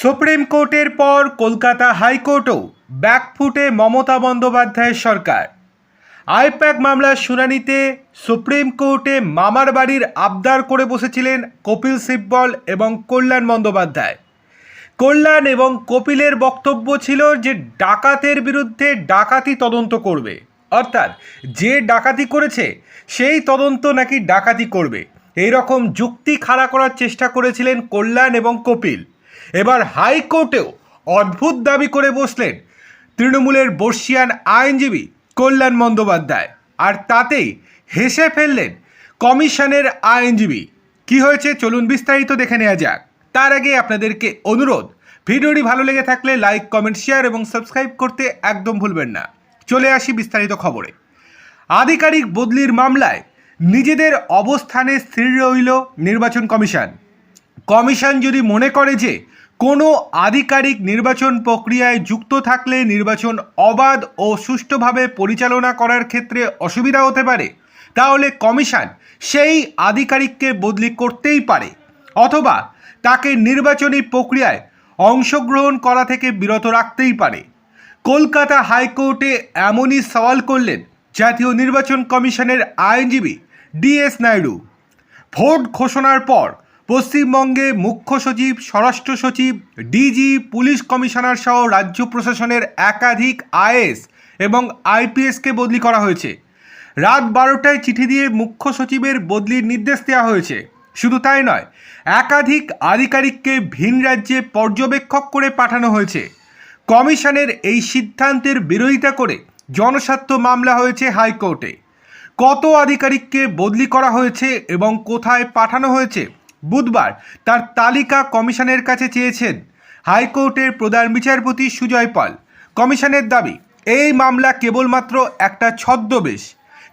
Supreme কোর্টের পর কলকাতা হাইকোর্টেও ব্যাকফুটে মমতা বন্দ্যোপাধ্যায়ের সরকার। আইপ্যাক মামলার শুনানিতে সুপ্রিম কোর্টে মামার বাড়ির আবদার করে বসেছিলেন কপিল সিব্বল এবং কল্যাণ বন্দ্যোপাধ্যায়। কল্যাণ এবং কপিলের বক্তব্য ছিল যে ডাকাতের বিরুদ্ধে ডাকাতি তদন্ত করবে, অর্থাৎ যে ডাকাতি করেছে সেই তদন্ত নাকি ডাকাতি করবে, এই রকম যুক্তি খাড়া করার চেষ্টা করেছিলেন কল্যাণ এবং কপিল। এবার হাইকোর্টেও অদ্ভুত দাবি করে বসলেন তৃণমূলের বর্ষিয়ান আইনজীবী কল্যাণ বন্দ্যোপাধ্যায়, আর তাতেই হেসে ফেললেন কমিশনের আইনজীবী। কি হয়েছে চলুন বিস্তারিত দেখে নেওয়া যাক। তার আগে আপনাদেরকে অনুরোধ, ভিডিওটি ভালো লেগে থাকলে লাইক, কমেন্ট, শেয়ার এবং সাবস্ক্রাইব করতে একদম ভুলবেন না। চলে আসি বিস্তারিত খবরে। আধিকারিক বদলির মামলায় নিজেদের অবস্থানে স্থির রইল নির্বাচন কমিশন। কমিশন যদি মনে করে যে কোনো আধিকারিক নির্বাচন প্রক্রিয়ায় যুক্ত থাকলে নির্বাচন অবাধ ও সুষ্ঠুভাবে পরিচালনা করার ক্ষেত্রে অসুবিধা হতে পারে, তাহলে কমিশন সেই আধিকারিককে বদলি করতেই পারে, অথবা তাকে নির্বাচনী প্রক্রিয়ায় অংশগ্রহণ করা থেকে বিরত রাখতেই পারে। কলকাতা হাইকোর্টে এমনই সওয়াল করলেন জাতীয় নির্বাচন কমিশনের আইনজীবী ডিএস নাইডু। ভোট ঘোষণার পর পশ্চিমবঙ্গে মুখ্য সচিব, স্বরাষ্ট্র সচিব, ডিজি, পুলিশ কমিশনার সহ রাজ্য প্রশাসনের একাধিক আইএএস এবং আইপিএসকে বদলি করা হয়েছে। রাত 12টায় চিঠি দিয়ে মুখ্য সচিবের বদলির নির্দেশ দেওয়া হয়েছে। শুধু তাই নয়, একাধিক আধিকারিককে ভিন রাজ্যে পর্যবেক্ষক করে পাঠানো হয়েছে। কমিশনের এই সিদ্ধান্তের বিরোধিতা করে জনস্বার্থ মামলা হয়েছে হাইকোর্টে। কত আধিকারিককে বদলি করা হয়েছে এবং কোথায় পাঠানো হয়েছে বুধবার তার তালিকা কমিশনের কাছে চেয়েছেন হাইকোর্টের প্রধান বিচারপতি সুজয় পাল। কমিশনের দাবি, এই মামলা কেবলমাত্র একটা ছদ্মবেশ,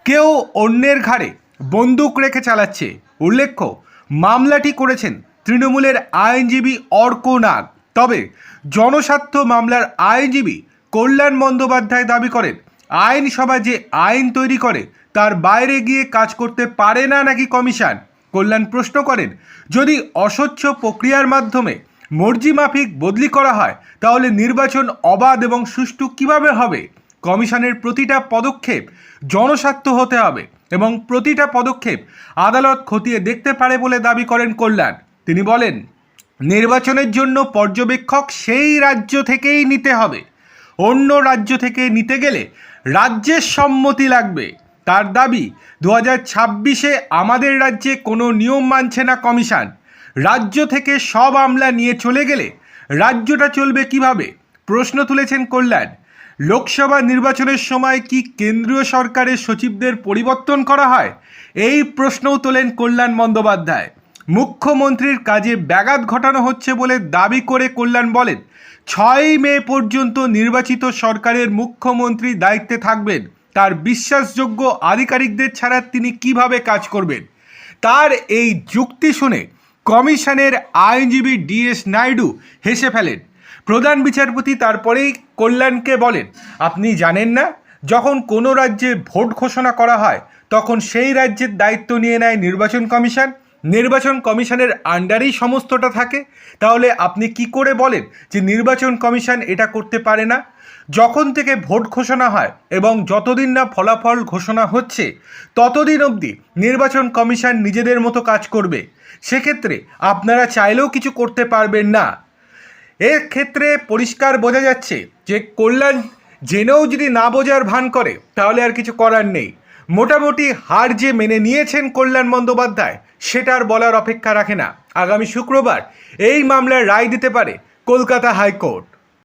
কেউ অন্যের ঘাড়ে বন্দুক রেখে চালাচ্ছে। উল্লেখ্য, মামলাটি করেছেন তৃণমূলের আইনজীবী অর্ক নাগ। তবে জনস্বার্থ মামলার আইনজীবী কল্যাণ বন্দ্যোপাধ্যায় দাবি করেন, আইনসভা যে আইন তৈরি করে তার বাইরে গিয়ে কাজ করতে পারে না নাকি কমিশন। কল্যাণ প্রশ্ন করেন, যদি অস্বচ্ছ প্রক্রিয়ার মাধ্যমে মর্জি মাফিক বদলি করা হয় তাহলে নির্বাচন অবাধ এবং সুষ্ঠু কিভাবে হবে? কমিশনের প্রতিটা পদক্ষেপ জনস্বার্থ হতে হবে এবং প্রতিটা পদক্ষেপ আদালত খতিয়ে দেখতে পারে বলে দাবি করেন কল্যাণ। তিনি বলেন, নির্বাচনের জন্য পর্যবেক্ষক সেই রাজ্য থেকেই নিতে হবে, অন্য রাজ্য থেকে নিতে গেলে রাজ্যের সম্মতি লাগবে। তার দাবি, 2026-এ আমাদের রাজ্যে কোনো নিয়ম মানছে না কমিশন। রাজ্য থেকে সব আমলা নিয়ে চলে গেলে রাজ্যটা চলবে কিভাবে? প্রশ্ন তুলেছেন কল্যাণ। লোকসভা নির্বাচনের সময় কি কেন্দ্রীয় সরকারের সচিবদের পরিবর্তন করা হয়? এই প্রশ্নও তোলেন কল্যাণ বন্দ্যোপাধ্যায়। মুখ্যমন্ত্রীর কাজে ব্যাঘাত ঘটানো হচ্ছে বলে দাবি করে কল্যাণ বলেন, 6 মে পর্যন্ত নির্বাচিত সরকারের মুখ্যমন্ত্রী দায়িত্বে থাকবেন। তার বিশ্বাসযোগ্য আধিকারিকদের ছাড়া তিনি কিভাবে কাজ করবেন? তার এই যুক্তি শুনে কমিশনের আইনজীবী ডিএস নাইডু হেসে ফেলেন। প্রধান বিচারপতি তারপরেই কল্যাণকে বলেন, আপনি জানেন না, যখন কোনো রাজ্যে ভোট ঘোষণা করা হয় তখন সেই রাজ্যের দায়িত্ব নিয়ে নেয় নির্বাচন কমিশন। নির্বাচন কমিশনের আন্ডারেই সমস্তটা থাকে। তাহলে আপনি কি করে বলেন যে নির্বাচন কমিশন এটা করতে পারে না? যখন থেকে ভোট ঘোষণা হয় এবং যতদিন না ফলাফল ঘোষণা হচ্ছে ততদিন অবধি নির্বাচন কমিশন নিজেদের মতো কাজ করবে। সেক্ষেত্রে আপনারা চাইলেও কিছু করতে পারবেন না। এর ক্ষেত্রে পরিষ্কার বোঝা যাচ্ছে যে কল্যাণ জেনেও যদি না বোঝার ভান করে তাহলে আর কিছু করার নেই। মোটামুটি হার যে মেনে নিয়েছেন কল্যাণ বন্দ্যোপাধ্যায় সেটার বলার অপেক্ষা রাখে না। আগামী শুক্রবার এই মামলার রায় দিতে পারে কলকাতা হাইকোর্ট।